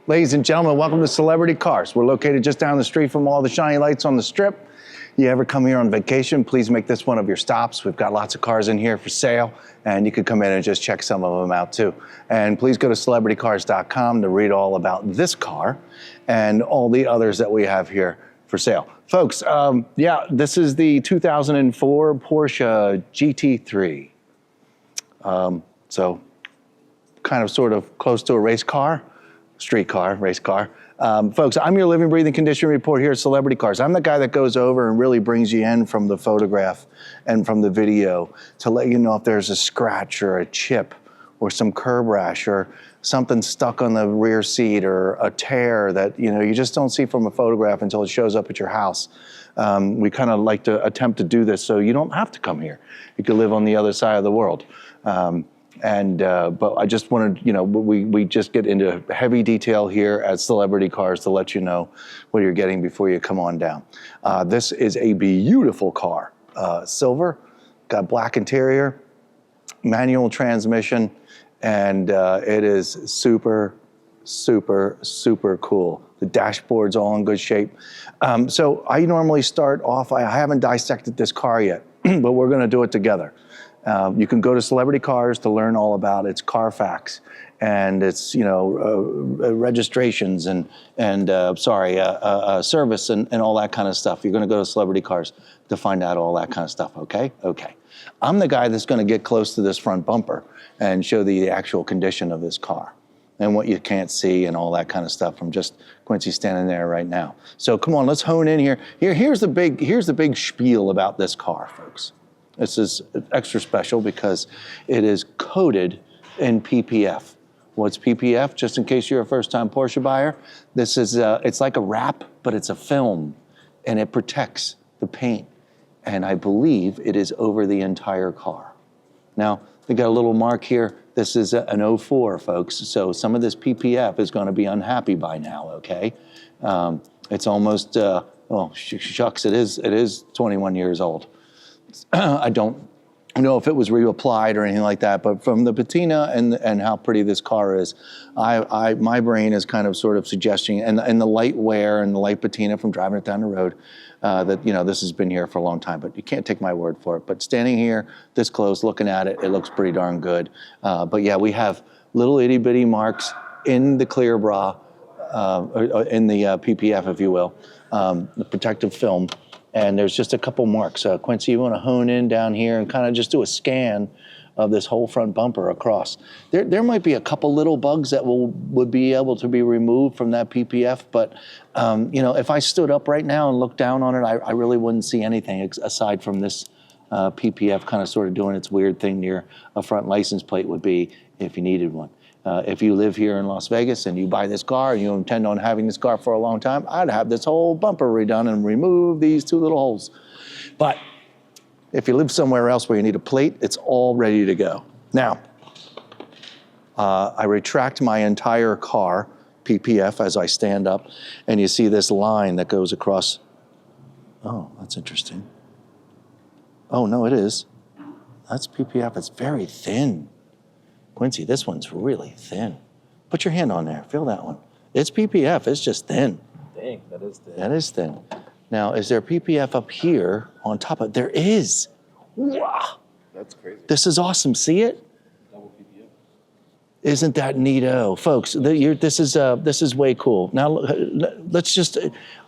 Ladies and gentlemen, welcome to Celebrity Cars. We're located just down the street from all the shiny lights on the strip. You ever come here on vacation, please make this one of your stops. We've got lots of cars in here for sale, and you could come in and just check some of them out too. And please go to celebritycars.com to read all about this car and all the others that we have here for sale. Folks, yeah, this is the 2004 Porsche GT3. So kind of sort of close to a race car. Street car, race car. Folks, I'm your living, breathing condition report here at Celebrity Cars. I'm the guy that goes over and really brings you in from the photograph and from the video to let you know if there's a scratch or a chip or some curb rash or something stuck on the rear seat or a tear that you just don't see from a photograph until it shows up at your house. We kind of like to attempt to do this so you don't have to come here. You could live on the other side of the world. But I just wanted, we just get into heavy detail here at Celebrity Cars to let you know what you're getting before you come on down. This is a beautiful car, silver, got black interior, manual transmission, and it is super, super, super cool. The dashboard's all in good shape. So I normally start off, I haven't dissected this car yet, but we're gonna do it together. You can go to Celebrity Cars to learn all about its Carfax and its, registrations and service and all that kind of stuff. You're going to go to Celebrity Cars to find out all that kind of stuff. Okay. I'm the guy that's going to get close to this front bumper and show the actual condition of this car and what you can't see and all that kind of stuff from just Quincy standing there right now. So come on, let's hone in here. Here's the big spiel about this car, folks. This is extra special because it is coated in PPF. What's PPF? Just in case you're a first-time Porsche buyer, this is it's like a wrap, but it's a film, and it protects the paint. And I believe it is over the entire car. Now, we got a little mark here. This is an 04, folks. So some of this PPF is going to be unhappy by now. Okay, it's almost shucks. It is 21 years old. I don't know if it was reapplied or anything like that, but from the patina and how pretty this car is, my brain is kind of sort of suggesting, and the light wear and the light patina from driving it down the road, that this has been here for a long time, but you can't take my word for it. But standing here this close, looking at it, it looks pretty darn good. But yeah, we have little itty bitty marks in the clear bra, or in the PPF, if you will, the protective film. And there's just a couple marks. Quincy, you want to hone in down here and kind of just do a scan of this whole front bumper across. There might be a couple little bugs that would be able to be removed from that PPF, but if I stood up right now and looked down on it, I really wouldn't see anything aside from this PPF kind of sort of doing its weird thing near a front license plate would be if you needed one. If you live here in Las Vegas and you buy this car and you intend on having this car for a long time, I'd have this whole bumper redone and remove these two little holes. But if you live somewhere else where you need a plate, it's all ready to go. Now, I retract my entire car, PPF, as I stand up, and you see this line that goes across. Oh, that's interesting. Oh, no, it is. That's PPF. It's very thin. Quincy, this one's really thin. Put your hand on there, feel that one. It's PPF, it's just thin. Dang, that is thin. That is thin. Now, is there PPF up here on top of it? There is. Wow. That's crazy. This is awesome, see it? Double PPF. Isn't that neato? Folks, this is way cool. Now,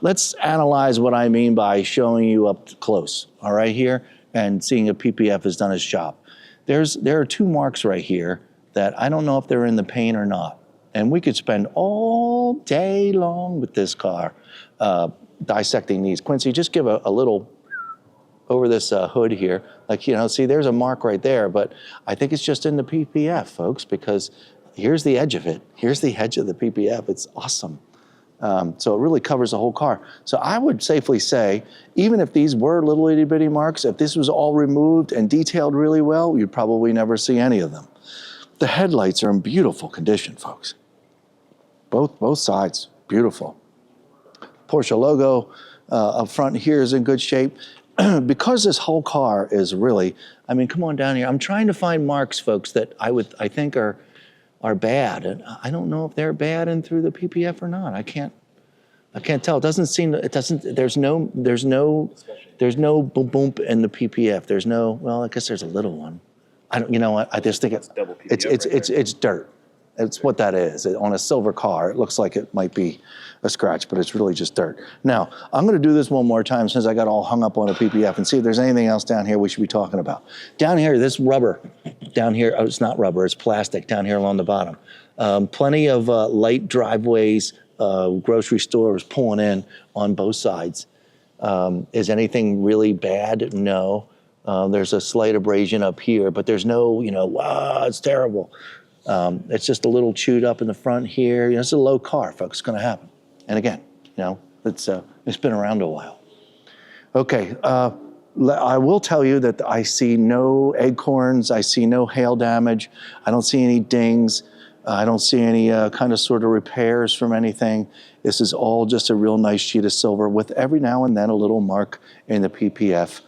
let's analyze what I mean by showing you up close, all right, here, and seeing if PPF has done its job. There are two marks right here that I don't know if they're in the paint or not. And we could spend all day long with this car dissecting these. Quincy, just give a little over this hood here. Like, see, there's a mark right there, but I think it's just in the PPF, folks, because here's the edge of it. Here's the edge of the PPF. It's awesome. So it really covers the whole car. So I would safely say, even if these were little itty bitty marks, if this was all removed and detailed really well, you'd probably never see any of them. The headlights are in beautiful condition, folks. Both sides, beautiful. Porsche logo up front here is in good shape. Because this whole car is really, I mean, come on down here. I'm trying to find marks, folks, that I think are are bad. And I don't know if they're bad and through the PPF or not. I can't tell. It doesn't seem, it doesn't, there's no boom boom in the PPF. There's no, well, I guess there's a little one. I don't, you know what? I just think double PPF it's dirt. It's what that is. On a silver car, it looks like it might be a scratch, but it's really just dirt. Now, I'm gonna do this one more time since I got all hung up on a PPF and see if there's anything else down here we should be talking about. Down here, this rubber, down here, oh, it's not rubber, it's plastic down here along the bottom. Plenty of light driveways, grocery stores pulling in on both sides. Is anything really bad? No. There's a slight abrasion up here, but there's no, wow, it's terrible. It's just a little chewed up in the front here. It's a low car, folks. It's going to happen. And again, it's been around a while. Okay, I will tell you that I see no acorns. I see no hail damage. I don't see any dings. I don't see any kind of sort of repairs from anything. This is all just a real nice sheet of silver with every now and then a little mark in the PPF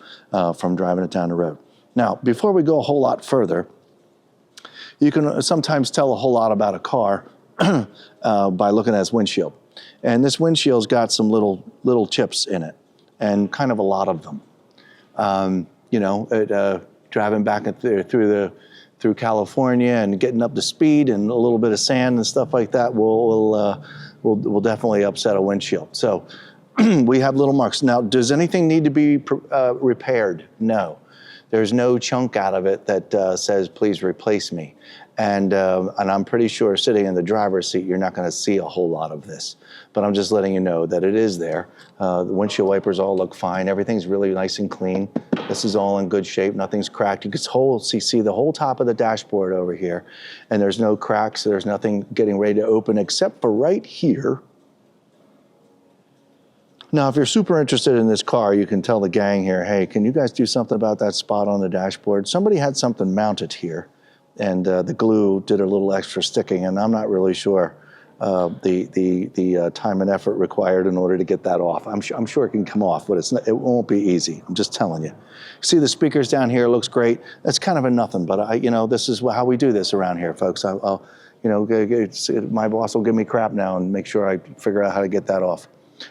from driving it down the road. Now, before we go a whole lot further, you can sometimes tell a whole lot about a car by looking at its windshield. And this windshield's got some little chips in it, and kind of a lot of them. Driving back through California and getting up to speed and a little bit of sand and stuff like that will definitely upset a windshield. So we have little marks. Now, does anything need to be repaired? No. There's no chunk out of it that says, please replace me. And I'm pretty sure sitting in the driver's seat, you're not gonna see a whole lot of this. But I'm just letting you know that it is there. The windshield wipers all look fine. Everything's really nice and clean. This is all in good shape. Nothing's cracked. You can see the whole top of the dashboard over here. And there's no cracks. There's nothing getting ready to open except for right here. Now, if you're super interested in this car, you can tell the gang here, hey, can you guys do something about that spot on the dashboard? Somebody had something mounted here, and the glue did a little extra sticking, and I'm not really sure the time and effort required in order to get that off. I'm sure it can come off, but it won't be easy. I'm just telling you. See the speakers down here, looks great. That's kind of a nothing, but this is how we do this around here, folks. My boss will give me crap now and make sure I figure out how to get that off.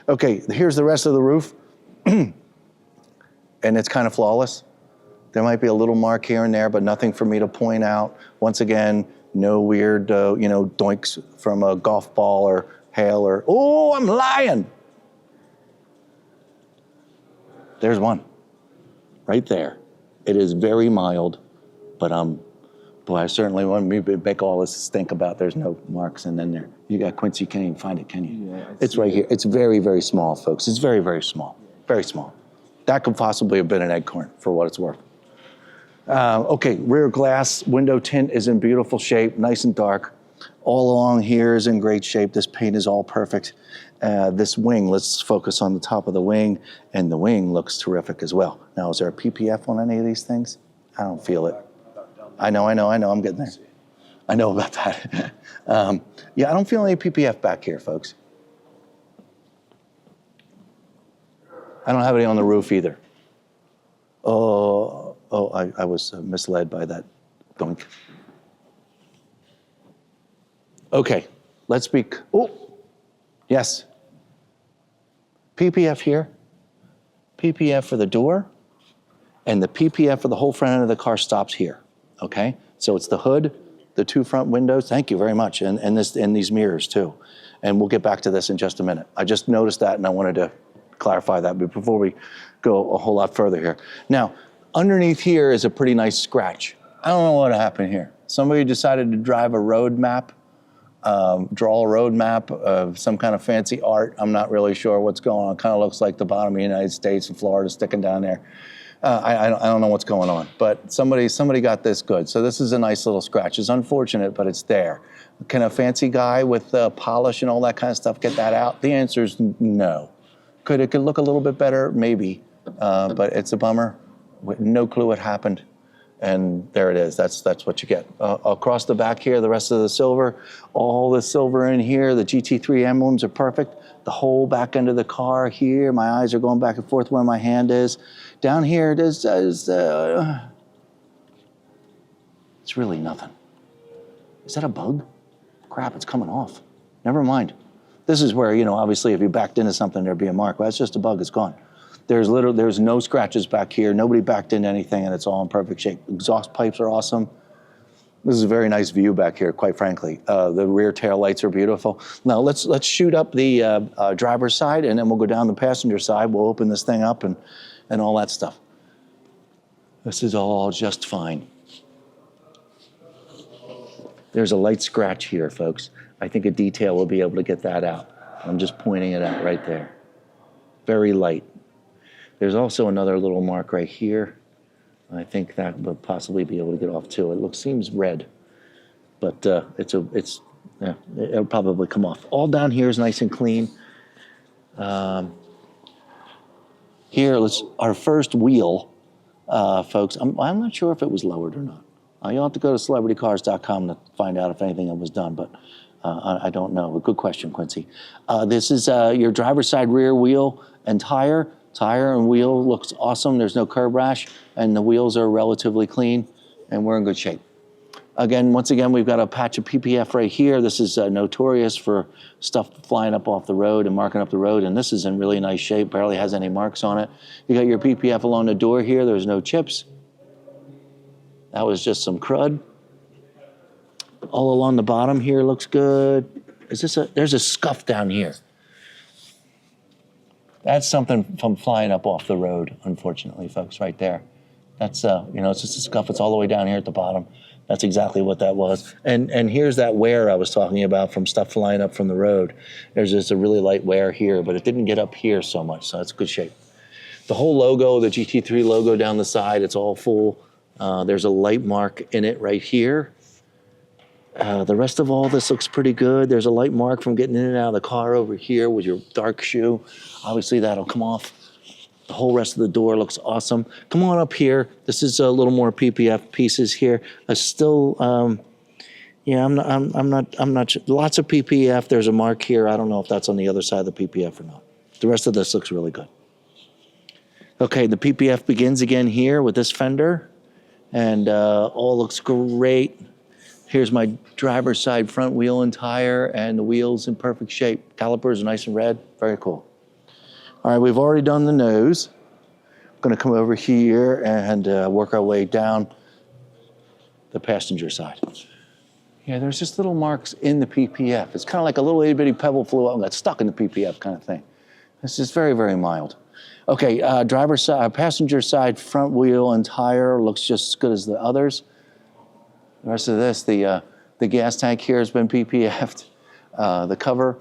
Okay, here's the rest of the roof, and it's kind of flawless. There might be a little mark here and there, but nothing for me to point out. Once again, no weird, doinks from a golf ball or hail or, oh, I'm lying. There's one, right there. It is very mild, but boy, I certainly want me to make all this stink about there's no marks, and then there. You got Quincy, you can't even find it, can you? Yeah, it's right here. It's very, very small, folks. It's very, very small. Very small. That could possibly have been an acorn for what it's worth. Okay, rear glass window tint is in beautiful shape, nice and dark. All along here is in great shape. This paint is all perfect. This wing, let's focus on the top of the wing, and the wing looks terrific as well. Now, is there a PPF on any of these things? I don't feel it. I know, I'm getting there. I know about that. Yeah, I don't feel any PPF back here, folks. I don't have any on the roof either. I was misled by that doink. Okay, let's speak. Oh, yes. PPF here, PPF for the door, and the PPF for the whole front end of the car stops here, okay? So it's the hood, the two front windows, thank you very much, and these mirrors too. And we'll get back to this in just a minute. I just noticed that and I wanted to clarify that before we go a whole lot further here. Now, underneath here is a pretty nice scratch. I don't know what happened here. Somebody decided to drive a road map, draw a road map of some kind of fancy art. I'm not really sure what's going on. It kind of looks like the bottom of the United States and Florida sticking down there. I don't know what's going on, but somebody got this good. So this is a nice little scratch. It's unfortunate, but it's there. Can a fancy guy with polish and all that kind of stuff get that out? The answer is no. It could look a little bit better? Maybe, but it's a bummer. No clue what happened. And there it is, that's what you get. Across the back here, the rest of the silver, all the silver in here, the GT3 emblems are perfect. The whole back end of the car here, my eyes are going back and forth where my hand is. Down here, it's really nothing. Is that a bug? crap, it's coming off. Never mind. This is where, you know, obviously if you backed into something, there'd be a mark. Well, that's just a bug, it's gone. There's no scratches back here. Nobody backed into anything, and it's all in perfect shape. Exhaust pipes are awesome. This is a very nice view back here, quite frankly. The rear tail lights are beautiful. Now let's shoot up the driver's side, and then we'll go down the passenger side. We'll open this thing up and all that stuff. This is all just fine. There's a light scratch here, folks. I think a detail will be able to get that out. I'm just pointing it out right there. Very light. There's also another little mark right here. I think that will possibly be able to get off too. It seems red, but it'll probably come off. All down here is nice and clean. Here, our first wheel, folks. I'm not sure if it was lowered or not. You'll have to go to celebritycars.com to find out if anything was done, but I don't know. A good question, Quincy. This is your driver's side rear wheel and tire. Tire and wheel looks awesome. There's no curb rash, and the wheels are relatively clean, and we're in good shape. Again, once again, we've got a patch of PPF right here. This is notorious for stuff flying up off the road and marking up the road, and this is in really nice shape, barely has any marks on it. You got your PPF along the door here. There's no chips. That was just some crud. All along the bottom here looks good. There's a scuff down here. That's something from flying up off the road, unfortunately, folks, right there. That's, it's just a scuff. It's all the way down here at the bottom. That's exactly what that was. And here's that wear I was talking about from stuff flying up from the road. There's just a really light wear here, but it didn't get up here so much, so it's good shape. The whole logo, the GT3 logo down the side, it's all full. There's a light mark in it right here. The rest of all this looks pretty good. There's a light mark from getting in and out of the car over here with your dark shoe. Obviously, that'll come off. The whole rest of the door looks awesome. Come on up here. This is a little more PPF pieces here. Still, I'm not sure. Lots of PPF. There's a mark here. I don't know if that's on the other side of the PPF or not. The rest of this looks really good. Okay, the PPF begins again here with this fender, and all looks great. Here's my driver's side front wheel and tire, and the wheels in perfect shape. Calipers are nice and red. Very cool. All right, we've already done the nose. I'm going to come over here and work our way down the passenger side. Yeah, there's just little marks in the PPF. It's kind of like a little itty-bitty pebble flew out and got stuck in the PPF kind of thing. It's just very, very mild. Okay, driver's side, passenger side front wheel and tire looks just as good as the others. The rest of this, the gas tank here has been PPF'd, the cover,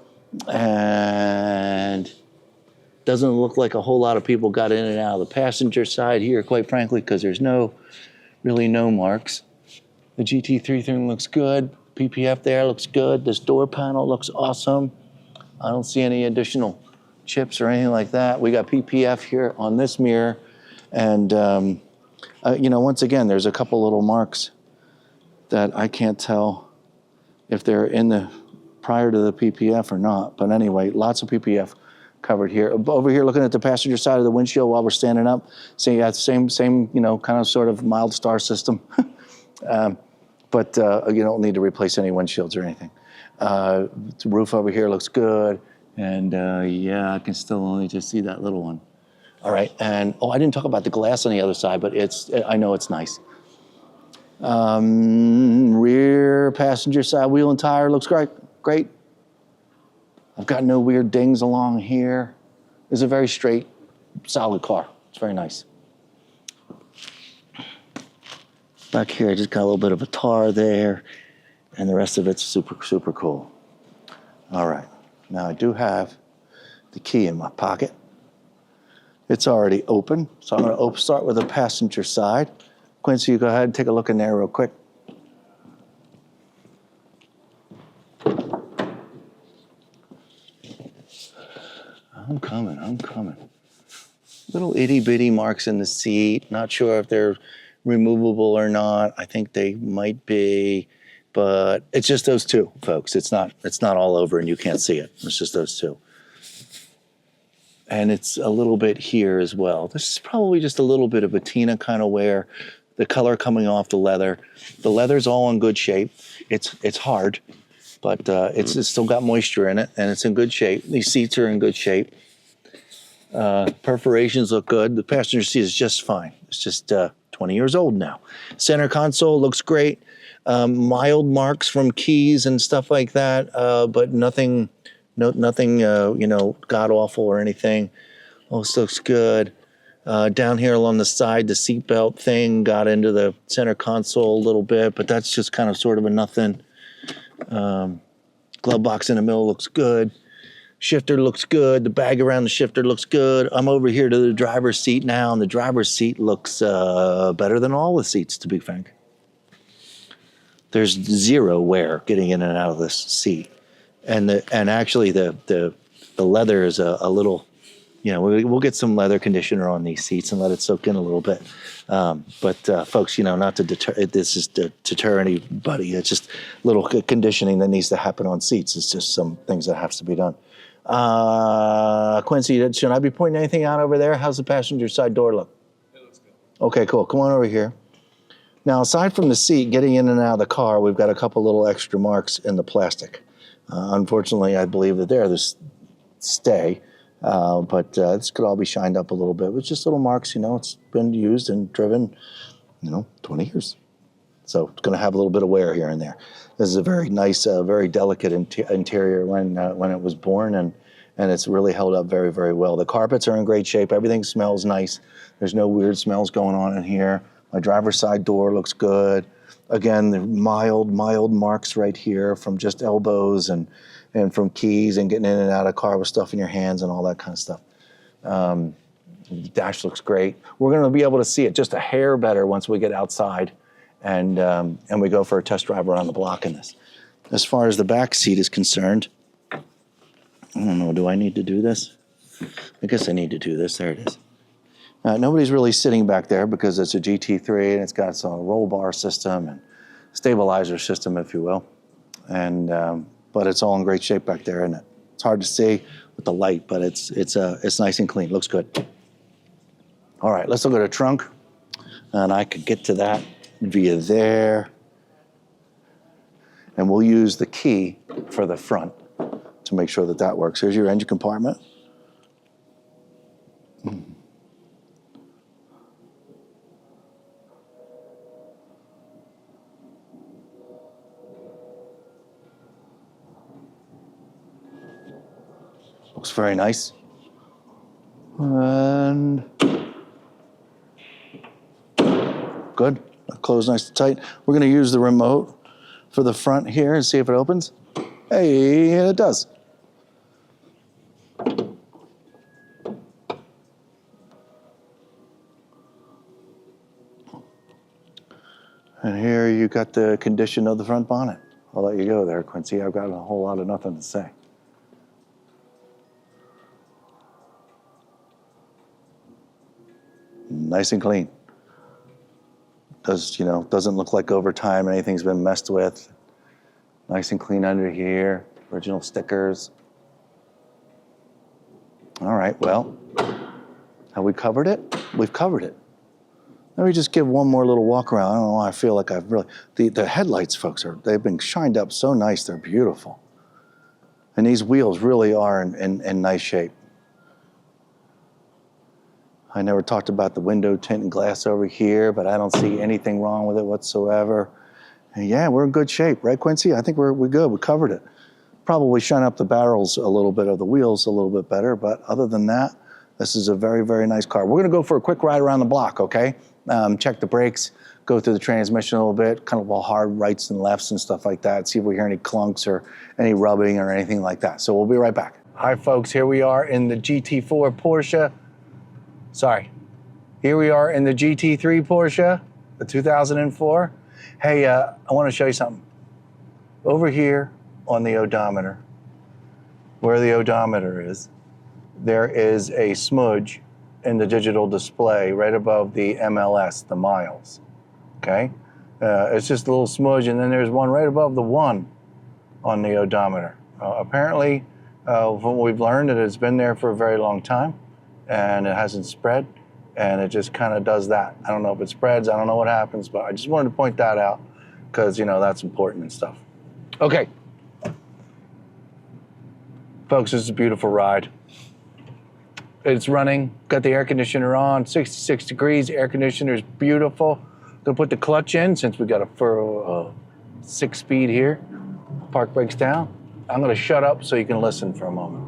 and doesn't look like a whole lot of people got in and out of the passenger side here, quite frankly, because there's really no marks. The GT3 thing looks good. PPF there looks good. This door panel looks awesome. I don't see any additional chips or anything like that. We got PPF here on this mirror, and once again, there's a couple little marks that I can't tell if they're in the prior to the PPF or not. But anyway, lots of PPF covered here. Over here, looking at the passenger side of the windshield while we're standing up, so yeah, same, kind of sort of mild star system. But you don't need to replace any windshields or anything. The roof over here looks good. And yeah, I can still only just see that little one. All right, and I didn't talk about the glass on the other side, but I know it's nice. Rear passenger side wheel and tire looks great. I've got no weird dings along here. It's a very straight, solid car. It's very nice. Back here, I just got a little bit of a tar there, and the rest of it's super, super cool. All right, now I do have the key in my pocket. It's already open, so I'm going to start with the passenger side. Quincy, you go ahead and take a look in there real quick. I'm coming. Little itty bitty marks in the seat. Not sure if they're removable or not. I think they might be, but it's just those two, folks. It's not all over and you can't see it. It's just those two. And it's a little bit here as well. This is probably just a little bit of patina kind of wear. The color coming off the leather. The leather's all in good shape. It's hard. but it's still got moisture in it, and it's in good shape. These seats are in good shape. Perforations look good. The passenger seat is just fine. It's just 20 years old now. Center console looks great. Mild marks from keys and stuff like that, but nothing, god awful or anything. Most looks good. Down here along the side, the seatbelt thing got into the center console a little bit, but that's just kind of sort of a nothing. Glove box in the middle looks good. Shifter looks good. The bag around the shifter looks good. I'm over here to the driver's seat now, and the driver's seat looks better than all the seats, to be frank. There's zero wear getting in and out of this seat, and actually the leather is a little, we'll get some leather conditioner on these seats and let it soak in a little bit. But folks, not to deter anybody. It's just little conditioning that needs to happen on seats. It's just some things that have to be done. Quincy, should I be pointing anything out over there? How's the passenger side door look? It looks good. Okay, cool. Come on over here. Now, aside from the seat, getting in and out of the car, we've got a couple little extra marks in the plastic. Unfortunately, I believe that they're to stay, but this could all be shined up a little bit. It's just little marks, it's been used and driven, 20 years. So it's going to have a little bit of wear here and there. This is a very nice, very delicate interior when it was born, and it's really held up very, very well. The carpets are in great shape. Everything smells nice. There's no weird smells going on in here. My driver's side door looks good. Again, the mild marks right here from just elbows and from keys and getting in and out of the car with stuff in your hands and all that kind of stuff. The dash looks great. We're going to be able to see it just a hair better once we get outside and we go for a test drive around the block in this. As far as the back seat is concerned, I don't know, do I need to do this? I guess I need to do this. There it is. Nobody's really sitting back there because it's a GT3 and it's got some roll bar system and stabilizer system, if you will. And but it's all in great shape back there, isn't it? It's hard to see with the light, but it's nice and clean. Looks good. All right, let's look at a trunk, and I could get to that via there. And we'll use the key for the front to make sure that that works. Here's your engine compartment. Looks very nice. And good. Closed nice and tight. We're going to use the remote for the front here and see if it opens. Hey, it does. And here you got the condition of the front bonnet. I'll let you go there, Quincy. I've got a whole lot of nothing to say. Nice and clean. Doesn't look like over time anything's been messed with. Nice and clean under here. Original stickers. All right, well, have we covered it? We've covered it. Let me just give one more little walk around. I don't know why I feel like I've really, the headlights, folks, they've been shined up so nice. They're beautiful. And these wheels really are in nice shape. I never talked about the window tint and glass over here, but I don't see anything wrong with it whatsoever. And yeah, we're in good shape, right, Quincy? I think we're good. We covered it. Probably shine up the barrels a little bit of the wheels a little bit better, but other than that, this is a very, very nice car. We're going to go for a quick ride around the block, okay? Check the brakes, go through the transmission a little bit, kind of all hard rights and lefts and stuff like that, see if we hear any clunks or any rubbing or anything like that. So we'll be right back. Hi, folks. Here we are in the GT4 Porsche. Here we are in the GT3 Porsche, the 2004. Hey, I want to show you something. Over here on the odometer, where the odometer is, there is a smudge in the digital display right above the MLS, the miles, okay? It's just a little smudge, and then there's one right above the 1 on the odometer. Apparently, from what we've learned, that it's been there for a very long time, and it hasn't spread, and it just kind of does that. I don't know if it spreads, I don't know what happens, but I just wanted to point that out because, that's important and stuff. Okay, Folks, this is a beautiful ride. It's running, got the air conditioner on, 66 degrees, air conditioner is beautiful. Gonna put the clutch in since we got a 6-speed here. Park brakes down. I'm gonna shut up so you can listen for a moment.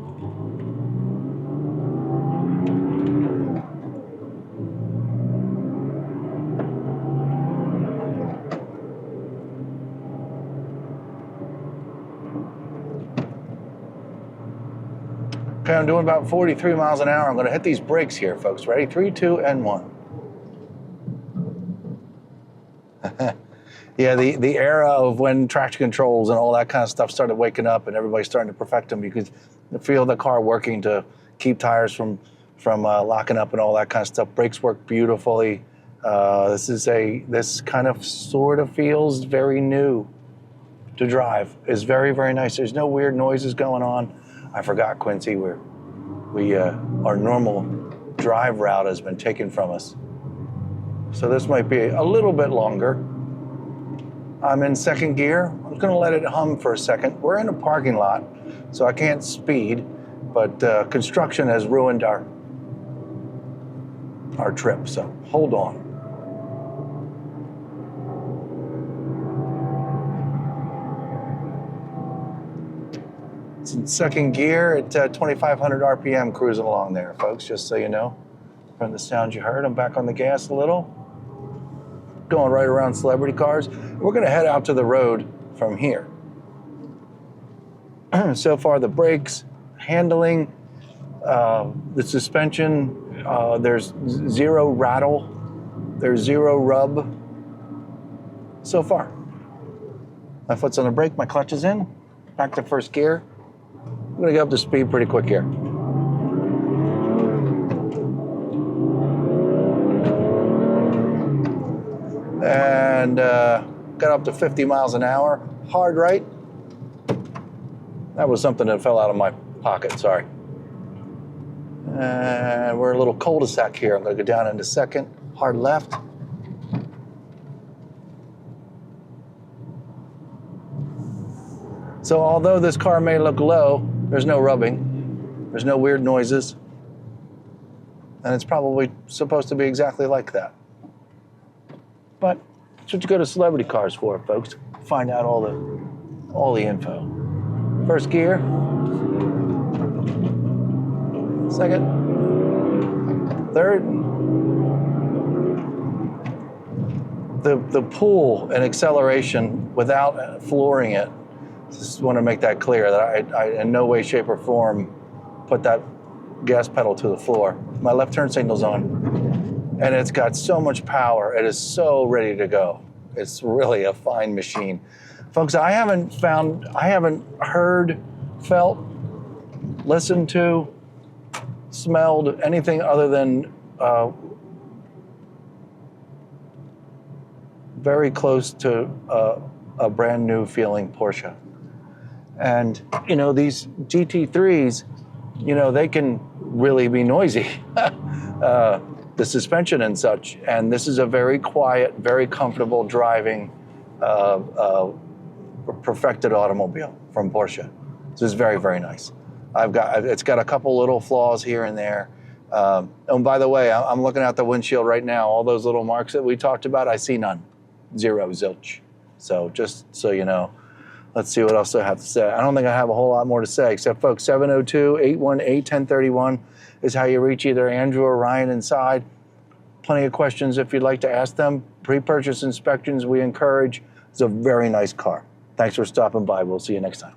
Okay, I'm doing about 43 miles an hour. I'm gonna hit these brakes here, folks. Ready? 3, 2, and 1. Yeah, the era of when traction controls and all that kind of stuff started waking up and everybody's starting to perfect them. You could feel the car working to keep tires from locking up and all that kind of stuff. Brakes work beautifully. This kind of sort of feels very new to drive. It's very, very nice. There's no weird noises going on. I forgot, Quincy, our normal drive route has been taken from us. So this might be a little bit longer. I'm in second gear. I'm gonna let it hum for a second. We're in a parking lot, so I can't speed, but construction has ruined our trip, so hold on. It's in second gear at 2,500 RPM cruising along there, folks, just so you know. From the sound you heard, I'm back on the gas a little. Going right around celebrity cars. We're gonna head out to the road from here. So far, the brakes, handling, the suspension, there's zero rattle, there's zero rub. So far. My foot's on the brake, my clutch is in, back to first gear. I'm gonna get up to speed pretty quick here. And got up to 50 miles an hour, hard right. That was something that fell out of my pocket, sorry. And we're a little cul-de-sac here. I'm gonna go down into second, hard left. So although this car may look low, there's no rubbing, there's no weird noises, and it's probably supposed to be exactly like that. But that's what you go to celebrity cars for, folks. Find out all the info. First gear. Second. Third. The pull and acceleration without flooring it. Just want to make that clear that I in no way, shape, or form put that gas pedal to the floor. My left turn signal's on. And it's got so much power. It is so ready to go. It's really a fine machine. Folks, I haven't heard, felt, listened to, smelled anything other than very close to a brand new feeling Porsche. And, you know, these GT3s, you know, they can really be noisy. The suspension and such, and this is a very quiet, very comfortable driving, perfected automobile from Porsche. This is very, very nice. It's got a couple little flaws here and there. And by the way, I'm looking out the windshield right now. All those little marks that we talked about, I see none. Zero, zilch. So just so you know, let's see what else I have to say. I don't think I have a whole lot more to say, except folks, 702-818-1031 is how you reach either Andrew or Ryan inside. Plenty of questions if you'd like to ask them. Pre-purchase inspections we encourage. It's a very nice car. Thanks for stopping by. We'll see you next time.